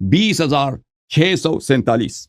20,647।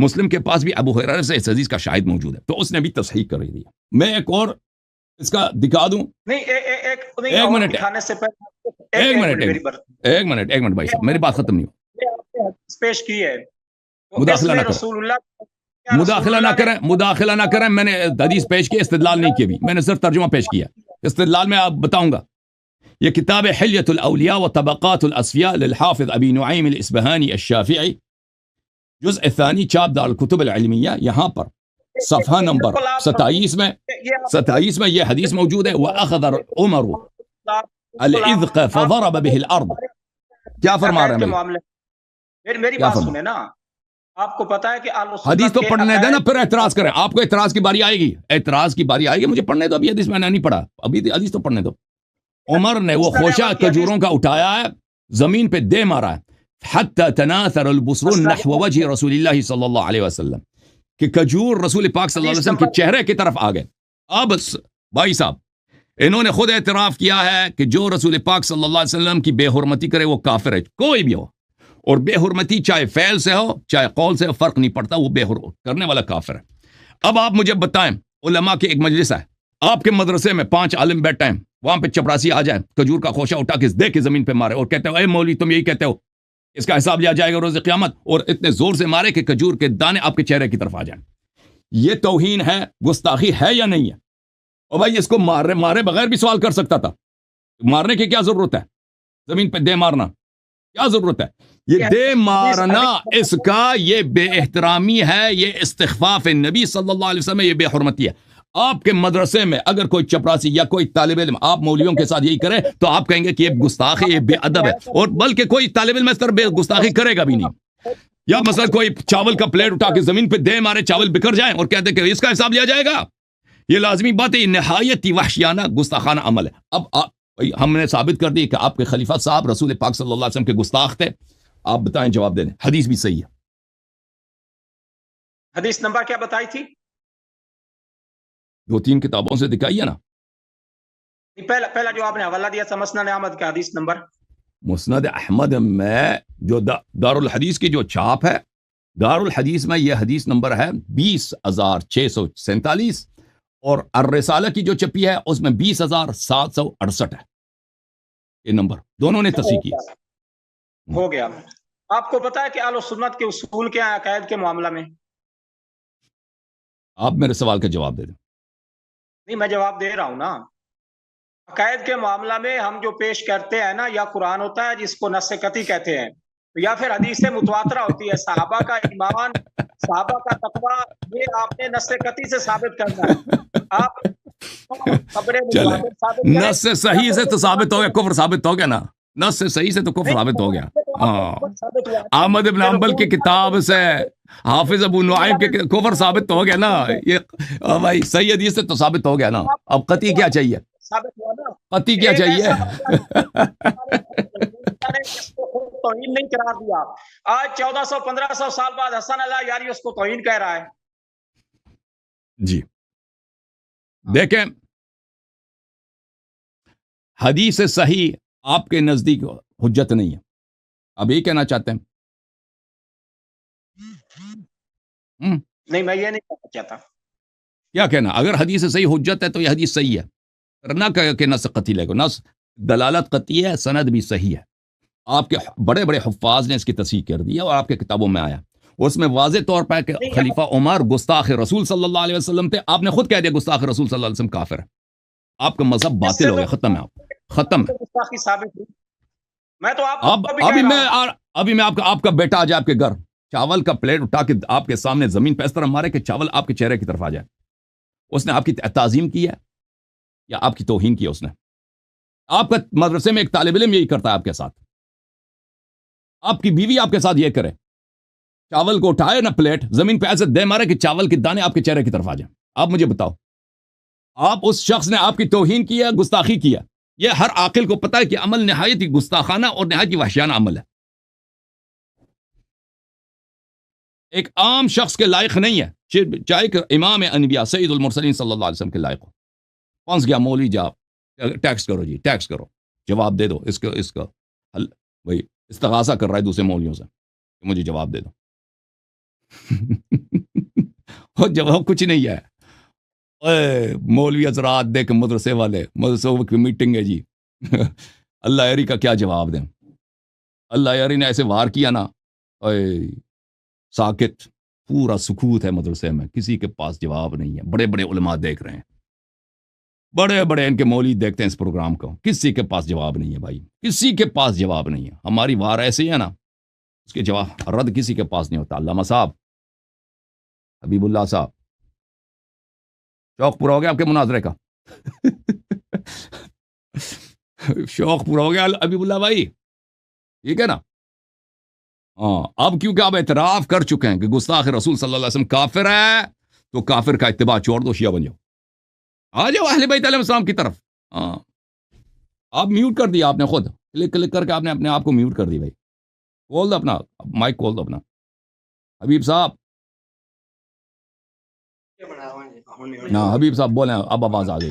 مسلم کے پاس بھی ابو ہریرہ سے اس حدیث کا شاہد موجود ہے، تو اس نے بھی تصحیح کر دیا۔ میں ایک اور اس کا دکھا دوں۔ ایک منٹ بھائی صاحب، میری بات ختم نہیں ہو، پیش کی ہے، مداخلہ نہ کریں، میں نے حدیث پیش کی، استدلال نہیں کیا بھی، میں نے صرف ترجمہ پیش کیا۔ استدلال میں آپ بتاؤں گا، یہ کتاب حلیۃ الاولیاء و طبقات الاسفیاء للحافظ ابی نعیم الاصبہانی الشافعی، جزء ثانی، چاپ دار الکتب العلمیہ، یہاں پر صفحہ نمبر 27 میں یہ حدیث موجود ہے۔ وَأَخَذَ عُمَرُ الْعِذْقَ فَضَرَبَ بِهِ الْأَرْض۔ کیا فرما رہے ہیں؟ میری بات سنیں نا، آپ کو پتا ہے کہ حدیث تو پڑھنے دیں نا، پھر اعتراض کریں۔ آپ کو اعتراض کی باری آئے گی، مجھے پڑھنے دو، ابھی حدیث میں نے نہیں پڑھا، ابھی حدیث تو پڑھنے دو۔ عمر نے وہ خوشہ کھجوروں کا اٹھایا ہے، زمین پہ دے مارا ہے، حتی تناثر البصر نحو وجہ رسول اللہ صلی اللہ علیہ وسلم، کہ کھجور رسول پاک صلی اللہ علیہ وسلم کے چہرے کی طرف آ گئے۔ اب بھائی صاحب، انہوں نے خود اعتراف کیا ہے کہ جو رسول پاک صلی اللہ علیہ وسلم کی بے حرمتی کرے وہ کافر ہے، کوئی بھی ہو، اور بے حرمتی چاہے فعل سے ہو چاہے قول سے ہو، فرق نہیں پڑتا، وہ بے حرمت کرنے والا کافر ہے۔ اب آپ مجھے بتائیں، علماء کی ایک مجلس ہے، آپ کے مدرسے میں 5 عالم بیٹھے ہیں، وہاں پہ چپراسی آ جائے، کھجور کا خوشہ اٹھا کے دے کے زمین پہ مارے اور کہتے ہو اے مولوی تم یہی کہتے ہو، اس کا حساب لیا جائے گا روز قیامت، اور اتنے زور سے مارے کہ کھجور کے دانے آپ کے چہرے کی طرف آ جائیں۔ یہ توہین ہے، گستاخی ہے یا نہیں ہے؟ اور بھائی اس کو مارے بغیر بھی سوال کر سکتا تھا، مارنے کی کیا ضرورت ہے؟ زمین پہ دے مارنا کیا ضرورت ہے؟ یہ دے مارنا اس کا یہ بے احترامی ہے، یہ استخفاف نبی صلی اللہ علیہ وسلم، یہ بے حرمتی ہے۔ آپ کے مدرسے میں اگر کوئی چپراسی یا کوئی طالب علم آپ مولویوں کے ساتھ یہی کرے تو آپ کہیں گے کہ یہ گستاخ ہے، یہ بے ادب ہے، اور بلکہ کوئی طالب علم اس طرح بے گستاخی کرے گا بھی نہیں۔ یا مثلا کوئی چاول کا پلیٹ اٹھا کے زمین پہ دے مارے، چاول بکھر جائیں اور کہتے کہ اس کا حساب لیا جائے گا، یہ لازمی بات ہے، یہ نہایت ہی وحشیانہ گستاخانہ عمل ہے۔ اب ہم نے ثابت کر دی کہ آپ کے خلیفہ صاحب رسول پاک صلی اللہ علیہ وسلم کے گستاخ تھے، آپ بتائیں، جواب دے دیں، حدیث بھی صحیح ہے۔ حدیث نمبر کیا بتائی تھی؟ 2-3 کتابوں سے دکھائیے نا۔ پہلا جو آپ نے حوالہ دیا تھا مسند احمد کا حدیث نمبر، مسند احمد میں جو دارالحدیث کی جو چھاپ ہے، دارالحدیث میں یہ حدیث نمبر ہے 20,647، اور الرسالہ کی جو چھپی ہے اس میں 20,768 ہے، یہ نمبر دونوں نے تصحیح کیا۔ ہو گیا۔ آپ کو پتا ہے کہ اہل سنت کے اصول کیا ہیں عقائد کے معاملہ میں؟ آپ میرے سوال کا جواب دے دیں۔ نہیں، میں جواب دے رہا ہوں نا۔ عقائد کے معاملہ میں ہم جو پیش کرتے ہیں نا، یا قرآن ہوتا ہے جس کو نص قطعی کہتے ہیں، یا پھر حدیث متواترہ ہوتی ہے، صحابہ کا ایمان، صحابہ کا تقویٰ، یہ آپ نے نص قطعی سے ثابت کرنا ہے۔ آپ چلے نص سے صحیح سے تو ثابت ہو گیا، کفر ثابت ہو گیا نا، نص سے صحیح سے تو کفر ثابت ہو گیا۔ احمد ابن حنبل کی کتاب سے، حافظ ابو نعیم کے کفر ثابت تو ہو گیا نا، یہ بھائی صحیح حدیث سے تو ثابت ہو گیا نا، اب قطعی کیا چاہیے؟ قطعی کیا چاہیے؟ توہین نہیں قرار دیا، آج 1400-1500 سال بعد حسن اللہ یاری اس کو توہین کہہ رہا ہے۔ جی دیکھیں، حدیث صحیح آپ کے نزدیک حجت نہیں ہے، اب یہ کہنا چاہتے ہیں؟ نہیں، میں یہ نہیں کہنا چاہتا۔ کیا کہنا؟ اگر حدیث صحیح حجت ہے تو یہ حدیث صحیح ہے، نہ کہ نص قطعی لے گو، نص دلالت قطعی ہے، سند بھی صحیح ہے۔ آپ کے بڑے بڑے حفاظ نے اس کی تصحیح کر دی ہے اور آپ کے کتابوں میں آیا، اس میں واضح طور پر کہ خلیفہ عمر گستاخ رسول صلی اللہ علیہ وسلم تھے، آپ نے خود کہہ دیا گستاخ رسول صلی اللہ علیہ وسلم کافر ہے، آپ کا مذہب باطل ہو گیا، ختم ہے، آپ ختم ہے۔ میں تو ابھی میں آپ کا بیٹا آ جائے آپ کے گھر، چاول کا پلیٹ اٹھا کے آپ کے سامنے زمین پہ اس طرح مارے کہ چاول آپ کے چہرے کی طرف آ جائے، اس نے آپ کی تعظیم کی ہے یا آپ کی توہین کی ہے؟ اس نے، آپ کا مدرسے میں ایک طالب علم یہی کرتا ہے آپ کے ساتھ، آپ کی بیوی آپ کے ساتھ یہ کرے، چاول کو اٹھائے نا پلیٹ، زمین پہ ایسے دے مارے کہ چاول کے دانے آپ کے چہرے کی طرف آ جائیں، آپ مجھے بتاؤ، آپ اس شخص نے آپ کی توہین کی ہے، گستاخی کی ہے؟ یہ ہر عاقل کو پتا ہے کہ عمل نہایت ہی گستاخانہ اور نہایت ہی وحشیانہ عمل ہے، ایک عام شخص کے لائق نہیں ہے، چاہے کہ امام انبیاء سید المرسلین صلی اللہ علیہ وسلم کے لائق ہو۔ پھنس گیا مولوی، جا ٹیکس کرو، جی ٹیکس کرو، جواب دے دو، اس کا بھائی استغاثہ کر رہا ہے دوسرے مولویوں سے، مجھے جواب دے دو۔ اور جواب کچھ نہیں ہے. اے مولوی حضرات دیکھ مدرسے والے مدرسوں کی میٹنگ ہے جی. اللہ یاری کا کیا جواب دیں. اللہ یاری نے ایسے وار کیا نا, اے ساکت, پورا سکوت ہے مدرسے میں, کسی کے پاس جواب نہیں ہے. بڑے بڑے علماء دیکھ رہے ہیں, بڑے بڑے ان کے مولوی دیکھتے ہیں اس پروگرام کو, کسی کے پاس جواب نہیں ہے بھائی, کسی کے پاس جواب نہیں ہے. ہماری وار ایسی ہے نا, اس کے جواب رد کسی کے پاس نہیں ہوتا. علامہ صاحب, حبیب اللہ صاحب, شوق پورا ہو گیا آپ کے مناظرے کا؟ شوق پورا ہو گیا حبیب اللہ بھائی, ٹھیک ہے نا؟ ہاں, اب کیونکہ آپ اعتراف کر چکے ہیں کہ گستاخ رسول صلی اللہ علیہ وسلم کافر ہے, تو کافر کا اتباع چھوڑ دو, شیعہ بن جاؤ, آ جاؤ اہل بیت علیہ السلام کی طرف. ہاں, آپ میوٹ کر دیا آپ نے خود, کلک کر کے آپ نے اپنے آپ کو میوٹ کر دی. بھائی کھول دو اپنا مائک, کھول دو اپنا. حبیب صاحب, ہاں حبیب صاحب بولیں, اب آواز آ گئی.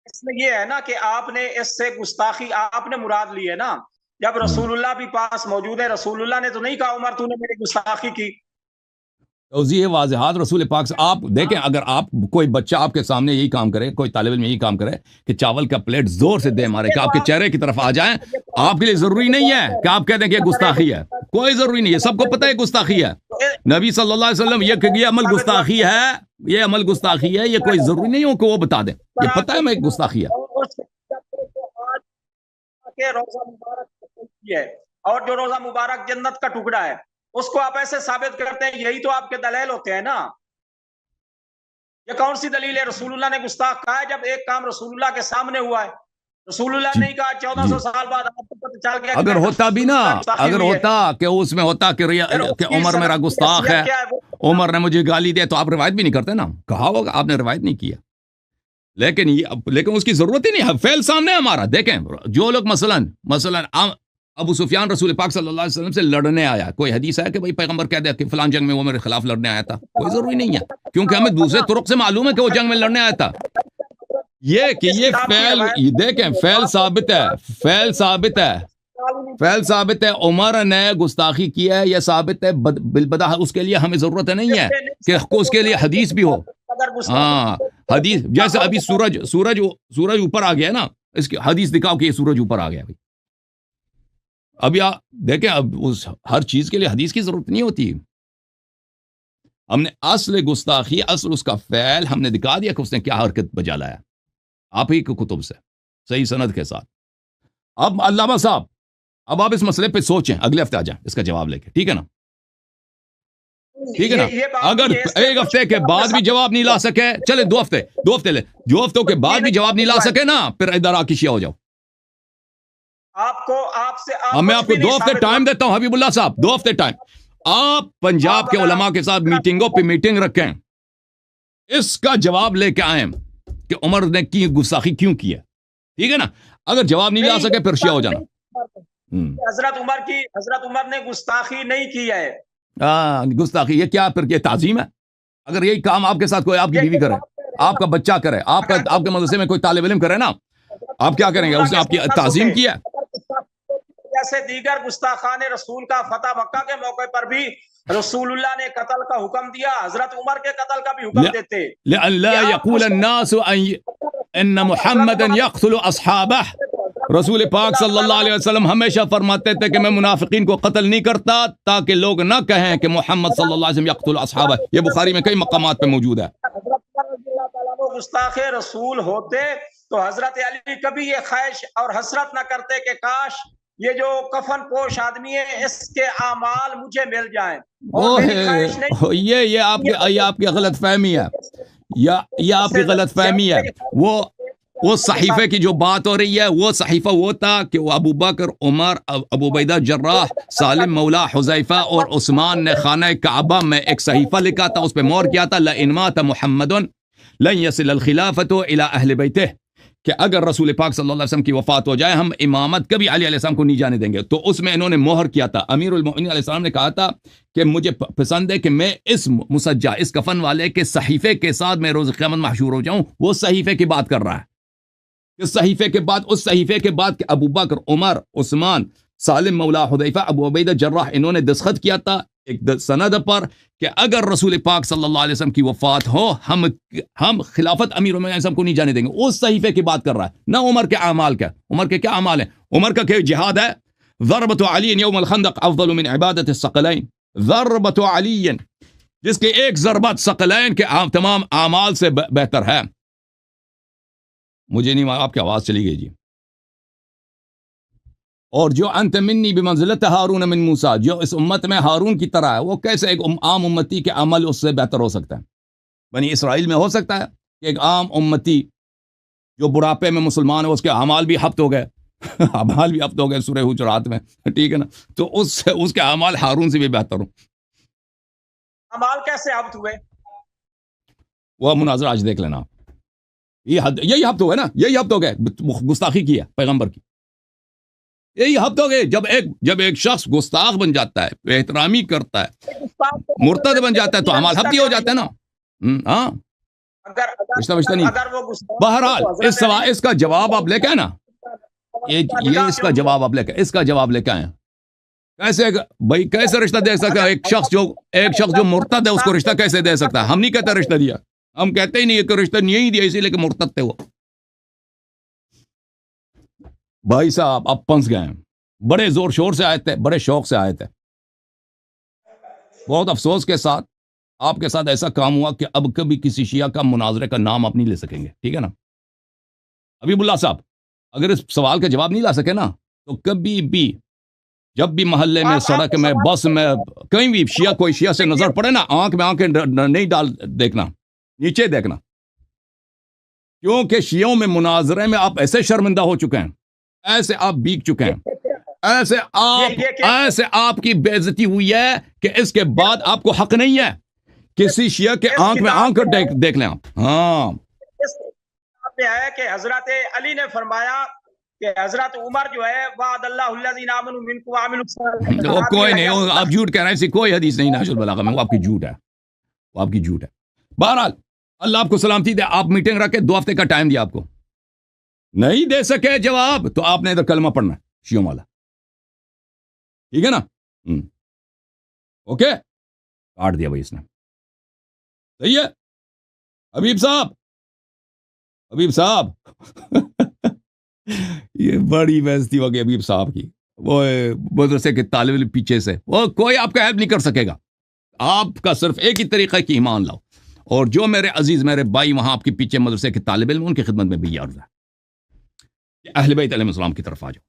اس میں یہ ہے نا کہ آپ نے اس سے گستاخی آپ نے مراد لی ہے نا, جب رسول اللہ بھی پاس موجود ہے, رسول اللہ نے تو نہیں کہا عمر تو نے میری گستاخی کی. توضیح واضحات رسول پاک سے. آپ دیکھیں, اگر آپ کوئی بچہ آپ کے سامنے یہی کام کرے, کوئی طالب علم یہی کام کرے کہ چاول کا پلیٹ زور سے دے مارے کہ آپ کے چہرے کی طرف آ جائیں, آپ کے لیے ضروری نہیں ہے کہ آپ کہہ دیں کہ یہ گستاخی ہے. کوئی ضروری نہیں ہے, سب کو پتہ ہے گستاخی ہے. نبی صلی اللہ علیہ وسلم یہ عمل گستاخی ہے, یہ عمل گستاخی ہے, یہ کوئی ضروری نہیں ہو کہ وہ بتا دیں, یہ پتہ ہے میں گستاخی ہے. روزہ مبارک ہے, اور جو روزہ مبارک جنت کا ٹکڑا ہے, اس کو آپ ایسے ثابت کرتے ہیں, یہی تو آپ کے دلیل ہوتے ہیں نا. یہ کون سی دلیل ہے؟ رسول اللہ نے گستاخ کہا ہے جب ایک کام رسول اللہ کے سامنے ہوا ہے. رسول اللہ نے کہا 1400 سال بعد آپ کو پتہ چل گیا. اگر ہوتا بھی نا, اگر ہوتا کہ اس میں ہوتا کہ عمر میرا گستاخ ہے, عمر نے مجھے گالی دیا, تو آپ روایت بھی نہیں کرتے نا. کہا ہوگا, آپ نے روایت نہیں کیا. لیکن اس کی ضرورت ہی نہیں, فعل سامنے ہمارا. دیکھیں جو لوگ مثلا ابو سفیان رسول پاک صلی اللہ علیہ وسلم سے لڑنے آیا, کوئی حدیث ہے کہ بھائی پیغمبر کہہ دیا کہ فلان جنگ میں وہ میرے خلاف لڑنے آیا تھا؟ کوئی ضروری نہیں ہے, کیونکہ ہمیں دوسرے طرق سے معلوم ہے کہ وہ جنگ میں لڑنے آیا تھا. یہ کہ یہ فعل, دیکھیں فعل ثابت ہے, فعل ثابت ہے. عمر نے گستاخی کیا ہے, یہ ثابت ہے بالبداہہ. اس کے لیے ہمیں ضرورت نہیں ہے کہ اس کے لیے حدیث بھی ہو. ہاں حدیث, جیسے ابھی سورج اوپر آ گیا نا, اس کی حدیث دکھاؤ کہ یہ سورج اوپر آ گیا. ابھی آپ دیکھیں, اب اس ہر چیز کے لیے حدیث کی ضرورت نہیں ہوتی. ہم نے اصل گستاخی, اصل اس کا فعل ہم نے دکھا دیا کہ اس نے کیا حرکت بجا لایا آپ ہی کو کتب سے صحیح سند کے ساتھ. اب علامہ صاحب, اب آپ اس مسئلے پہ سوچیں, اگلے ہفتے آ جائیں اس کا جواب لے کے, ٹھیک ہے نا؟ ٹھیک ہے نا. اگر ایک ہفتے کے بعد بھی جواب نہیں لا سکے, چلے 2 ہفتے لے, 2 ہفتوں کے بعد بھی جواب نہیں لا سکے نا, پھر ادھر آ کے شیعہ ہو جاؤ. میں آپ کو 2 ہفتے ٹائم دیتا ہوں حبیب اللہ صاحب, 2 ہفتے ٹائم. آپ پنجاب کے علماء کے ساتھ میٹنگوں پہ میٹنگ رکھیں, اس کا جواب لے کے آئیں کہ عمر نے کی گستاخی کیوں کی ہے, ٹھیک ہے نا؟ اگر جواب نہیں لا سکے پھر شیعہ ہو جانا. حضرت عمر نے گستاخی نہیں کی ہے. گستاخی یہ کیا پھر, یہ تعظیم ہے؟ اگر یہی کام آپ کے ساتھ کوئی آپ کی بیوی کرے, آپ کا بچہ کرے, آپ کے مدرسے میں کوئی طالب علم کرے نا, آپ کیا کریں گے؟ اس نے آپ کی تعظیم کی ہے. جیسے دیگر گستاخان رسول کا فتح مکہ کے موقع پر بھی رسول اللہ نے قتل کا حکم دیا, حضرت عمر کے قتل کا بھی حکم دیتے. لئلا يقول الناس ان محمدا يقتل اصحابه. رسول پاک صلی اللہ علیہ وسلم ہمیشہ فرماتے تھے کہ میں منافقین کو قتل نہیں کرتا, تاکہ لوگ نہ کہیں کہ محمد صلی اللہ علیہ وسلم یقتل اصحابہ. یہ بخاری میں کئی مقامات پہ موجود ہے. گستاخ رسول ہوتے تو حضرت علی کبھی یہ خواہش اور حسرت نہ کرتے کہ کاش یہ جو کفن پوش آدمی ہے اس کے اعمال مجھے مل جائیں. یہ آپ کی غلط فہمی ہے, یہ آپ کی غلط فہمی ہے. وہ صحیفے کی جو بات ہو رہی ہے, وہ صحیفہ وہ تھا کہ وہ ابو بکر, عمر, ابو عبیدہ جراح, سالم مولا حذیفہ اور عثمان نے خانہ کعبہ میں ایک صحیفہ لکھا تھا, اس پہ مہر کیا تھا لئن مات محمد لن يصل الخلافۃ الى اہل بیتہ, کہ اگر رسول پاک صلی اللہ علیہ وسلم کی وفات ہو جائے ہم امامت کبھی علی علیہ السلام کو نہیں جانے دیں گے. تو اس میں انہوں نے مہر کیا تھا. امیر المؤمنین علیہ السلام نے کہا تھا کہ مجھے پسند ہے کہ میں اس مسجع, اس کفن والے کے صحیفے کے ساتھ میں روز قیامت محشور ہو جاؤں. وہ صحیفے کی بات کر رہا ہے, اس صحیفے کے بعد, اس صحیفے کے بعد کہ ابو بکر, عمر, عثمان, سالم مولا حذیفہ ابو عبیدہ جراح انہوں نے دستخط کیا تھا ایک سند پر کہ اگر رسول پاک صلی اللہ علیہ وسلم کی وفات ہو ہم خلافت امیر المومنین کو نہیں جانے دیں گے. اس صحیفے کی بات کر رہا ہے, نہ عمر کے اعمال کا. عمر کے کیا اعمال ہیں؟ عمر کا کہ جہاد ہے. ضربۃ علی یوم الخندق افضل من عبادت الثقلین. ضربۃ علی جس کے ایک ضربت ثقلین کے تمام اعمال سے بہتر ہے. مجھے نہیں, آپ کی آواز چلی گئی جی. اور جو انت منی بمنزلت ہارون من موسیٰ, جو اس امت میں ہارون کی طرح ہے, وہ کیسے ایک عام امتی کے عمل اس سے بہتر ہو سکتا ہے؟ بنی اسرائیل میں ہو سکتا ہے کہ ایک عام امتی جو بڑھاپے میں مسلمان ہے اس کے اعمال بھی ہفت ہو گئے اعمال بھی ہفت ہو گئے سورہ حجرات میں, ٹھیک ہے نا, تو اس کے اعمال ہارون سے بھی بہتر ہوں. اعمال کیسے ہفت ہوئے؟ وہ مناظرہ آج دیکھ لینا. یہی ہفت ہوئے نا, یہی ہفت ہو گئے, گستاخی کی ہے پیغمبر کی. یہی ہفت ہو گئے جب ایک شخص گستاخ بن جاتا ہے, بے احترامی کرتا ہے, مرتد بن جاتا ہے, تو اعمال ہفتی ہو جاتے ہیں نا. ہاں رشتہ نہیں. بہرحال اس کا جواب آپ لے کے آئے نا, یہ اس کا جواب آپ لے کے, اس کا جواب لے کے آئے. کیسے بھائی کیسے رشتہ دے سکتا ہے ایک شخص جو مرتد ہے, اس کو رشتہ کیسے دے سکتا ہے؟ ہم نہیں کہتے رشتہ دیا, ہم کہتے ہی نہیں کہ رشتہ نہیں دیا اسی لیے کہ مرتد تھے وہ. بھائی صاحب اب پنس گئے ہیں, بڑے زور شور سے آئے تھے, بڑے شوق سے آئے تھے. بہت افسوس کے ساتھ آپ کے ساتھ ایسا کام ہوا کہ اب کبھی کسی شیعہ کا مناظرے کا نام آپ نہیں لے سکیں گے, ٹھیک ہے نا. حبیب اللہ صاحب اگر اس سوال کا جواب نہیں لا سکے نا, تو کبھی بھی جب بھی محلے میں, سڑک میں, بس میں, کہیں بھی کوئی شیعہ سے نظر پڑے نا, آنکھ میں آنکھیں نہیں ڈال دیکھنا, نیچے دیکھنا. کیونکہ شیعوں میں مناظرے میں آپ ایسے شرمندہ ہو چکے ہیں, ایسے آپ بیک چکے ہیں, ایسے آپ کی بے عزتی ہوئی ہے کہ اس کے بعد آپ کو حق نہیں ہے کسی شیعہ کے آنکھ میں آنکھ دیکھ لیں آپ. ہاں ہے کہ حضرت علی نے فرمایا کہ حضرت عمر جو ہے وعد اللہ الذین آمنوا منکم وعملوا الصالحات. کوئی نہیں, آپ جھوٹ کہہ رہے ہیں, ایسی کوئی حدیث نہیں نہج البلاغہ میں, وہ آپ کی جھوٹ ہے, وہ آپ کی جھوٹ ہے. بہرحال اللہ آپ کو سلامتی دے. آپ میٹنگ رکھ کے 2 ہفتے کا ٹائم دیا, آپ کو نہیں دے سکے جواب تو آپ نے ادھر کلمہ پڑھنا ہے شیعوں والا, ٹھیک ہے نا. اوکے, کاٹ دیا بھائی اس نے. صحیح ہے حبیب صاحب یہ بڑی بےعزتی ہو گئی حبیب صاحب کی. وہ مدرسے کے طالب علم پیچھے سے, وہ کوئی آپ کا ہیلپ نہیں کر سکے گا. آپ کا صرف ایک ہی طریقہ ہے کہ ایمان لاؤ. اور جو میرے عزیز میرے بھائی وہاں آپ کے پیچھے مدرسے کے طالب علم, ان کی خدمت میں بھی یہ عرض ہے کہ اہل بیت علیہ السلام کی طرف آ جاؤ,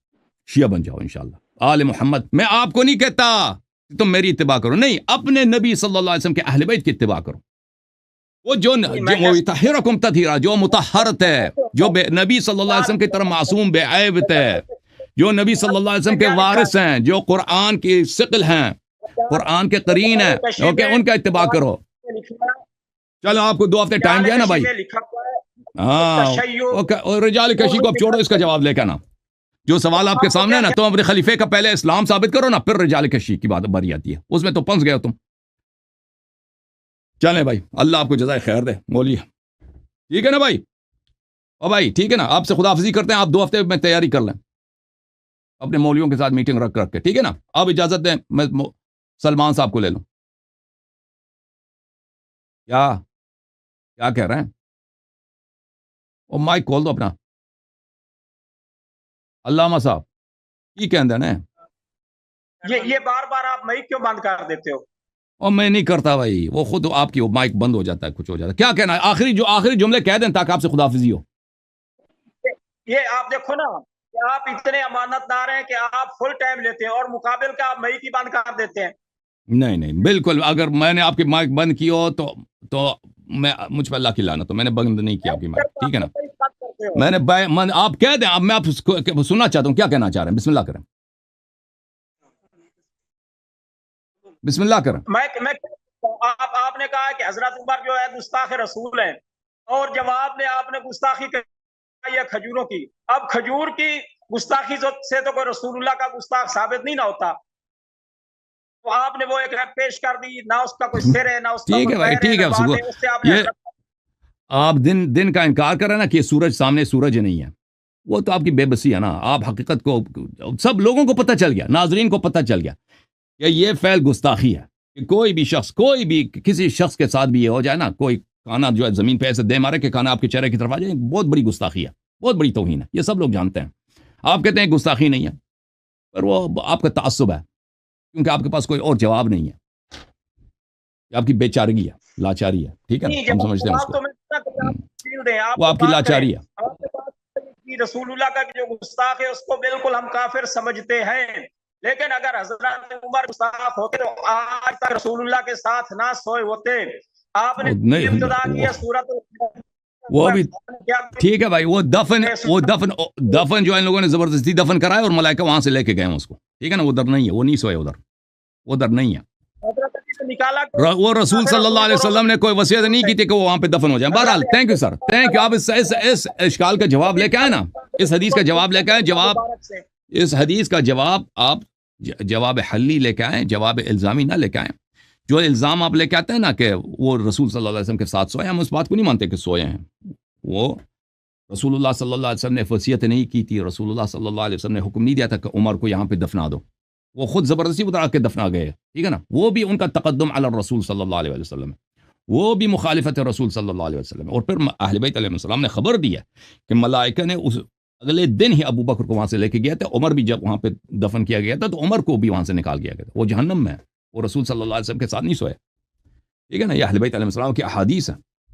شیعہ بن جاؤ انشاءاللہ. آل محمد, میں آپ کو نہیں کہتا کہ تم میری اتباع کرو, نہیں, اپنے نبی صلی اللہ علیہ وسلم کے اہل بیت کی اتباع کرو. وہ جو یطہرکم تطہیرا, جو مطہرت ہے, جو نبی صلی اللہ علیہ وسلم کی طرح معصوم بے عیب ہے, جو نبی صلی اللہ علیہ وسلم کے وارث ہیں, جو قرآن کی ثقل ہیں, قرآن کے قرین ہیں, اوکے, ان کا اتباع کرو. چلو آپ کو 2 ہفتے ٹائم دیا نا بھائی. ہاں, رجال کشی کو اب چھوڑو, اس کا جواب لے کے نا. جو سوال آپ کے سامنے ہے نا, تم اپنے خلیفے کا پہلے اسلام ثابت کرو نا, پھر رجال کشی کی بات باری آتی ہے. اس میں تو پنس گئے ہو تم. چلیں بھائی, اللہ آپ کو جزائے خیر دے مولوی, ٹھیک ہے نا بھائی. او بھائی ٹھیک ہے نا, آپ سے خداحافظی کرتے ہیں. آپ 2 ہفتے میں تیاری کر لیں اپنے مولویوں کے ساتھ میٹنگ رکھ کے, ٹھیک ہے نا. آپ اجازت دیں میں سلمان صاحب کو لے لوں. کیا کہہ رہے ہیں؟ او مائک کھول دو اپنا. علامہ صاحب کی کہندے نا, یہ بار بار آپ مائک کیوں بند کر دیتے ہو؟ اور میں نہیں کرتا بھائی, وہ خود آپ کی مائک بند ہو جاتا ہے, کچھ ہو جاتا ہے. کیا کہنا ہے آخری جملے کہہ دیں تاکہ آپ سے خداحافظی ہو. یہ آپ دیکھو نا, آپ اتنے امانت دار ہیں کہ آپ فل ٹائم لیتے ہیں اور مقابل کا آپ مائک ہی بند کر دیتے ہیں. نہیں بالکل, اگر میں نے آپ کی مائک بند کی ہو تو میں مجھ پہ اللہ کی لعنت, تو میں نے بند نہیں کیا آپ کی مائک, ٹھیک ہے نا. میں نے آپ کہہ دیں, اب میں آپ سننا چاہتا ہوں, کیا کہنا چاہ رہے ہیں. بسم اللہ کریں, بسم اللہ کریں. آپ نے کہا کہ حضرت عمر جو ہے گستاخ رسول ہیں, اور جواب میں آپ نے گستاخی کہی ہے کھجوروں کی. اب کھجور کی گستاخی سے تو کوئی رسول اللہ کا گستاخ ثابت نہیں نہ ہوتا. تو آپ نے وہ ایک پیش کر دی, نہ اس کا کوئی سر ہے نہ اس کا ٹھیک ہے بھائی, ٹھیک ہے. یہ آپ دن کا انکار کر رہے ہیں نا کہ سورج سامنے سورج نہیں ہے. وہ تو آپ کی بے بسی ہے نا. آپ حقیقت کو سب لوگوں کو پتہ چل گیا, ناظرین کو پتہ چل گیا کہ یہ فعل گستاخی ہے. کہ کوئی بھی کسی شخص کے ساتھ بھی یہ ہو جائے نا, کوئی کانا جو ہے زمین پہ ایسے دے مارے کہ کانا آپ کے چہرے کی طرف آ جائے, بہت بڑی گستاخی ہے, بہت بڑی توہین ہے. یہ سب لوگ جانتے ہیں. آپ کہتے ہیں گستاخی نہیں ہے, پر وہ آپ کا تعصب ہے, کیونکہ آپ کے پاس کوئی اور جواب نہیں ہے. آپ کی بے چارگی ہے, لاچاری ہے. ٹھیک ہے نا, ہم سمجھتے ہیں اس کو. وہ آپ کی لاچاری ہے. رسول اللہ کا جو گستاخ ہے اس کو بالکل ہم کافر سمجھتے ہیں, لیکن اگر حضرت عمر گستاخ ہوتے تو آج تک رسول اللہ کے ساتھ نہ سوئے ہوتے. آپ نے ابتدا کی ہے سورت وہ بھی ٹھیک ہے بھائی. وہ دفن جو ان لوگوں نے زبردستی دفن کرایا اور ملائکہ وہاں سے لے کے گئے ہیں اس کو. ٹھیک ہے نا, وہ ادھر نہیں ہے, وہ نہیں سوئے ادھر, وہ ادھر نہیں ہے. وہ رسول صلی اللہ علیہ وسلم نے کوئی وصیت نہیں کی تھی کہ وہ وہاں پہ دفن ہو جائیں. بہرحال thank you sir, thank you. آپ اس اشکال کا جواب لے کے آئے نا, اس حدیث کا جواب لے کے آئے. اس حدیث کا جواب آپ جواب حلی لے کے آئیں, جواب الزامی نہ لے کے آئیں. جو الزام آپ لے کے آتے ہیں نا کہ وہ رسول صلی اللہ علیہ وسلم کے ساتھ سوئے, ہم اس بات کو نہیں مانتے کہ سوئے ہیں. وہ رسول اللہ صلی اللہ علیہ وسلم نے وصیت نہیں کی تھی, رسول اللہ صلی اللہ علیہ وسلم نے حکم نہیں دیا تھا کہ عمر کو یہاں پہ دفنا دو. وہ خود زبردستی اترا کے دفنا گئے. ٹھیک ہے نا, وہ بھی ان کا تقدم علی الرسول صلی اللہ علیہ وسلم, وہ بھی مخالفت رسول صلی اللہ علیہ وسلم. اور پھر اہل بیت علیہ السلام نے خبر دی ہے کہ ملائکہ نے اس اگلے دن ہی ابو بکر کو وہاں سے لے کے گیا تھا. عمر بھی جب وہاں پہ دفن کیا گیا تھا تو عمر کو بھی وہاں سے نکال گیا گیا تھا. وہ جہنم میں ہے, وہ رسول صلی اللہ علیہ وسلم کے ساتھ نہیں سوئے. ٹھیک ہے نا, یہ اہل بیت علیہ السلام کی احادیث ہے.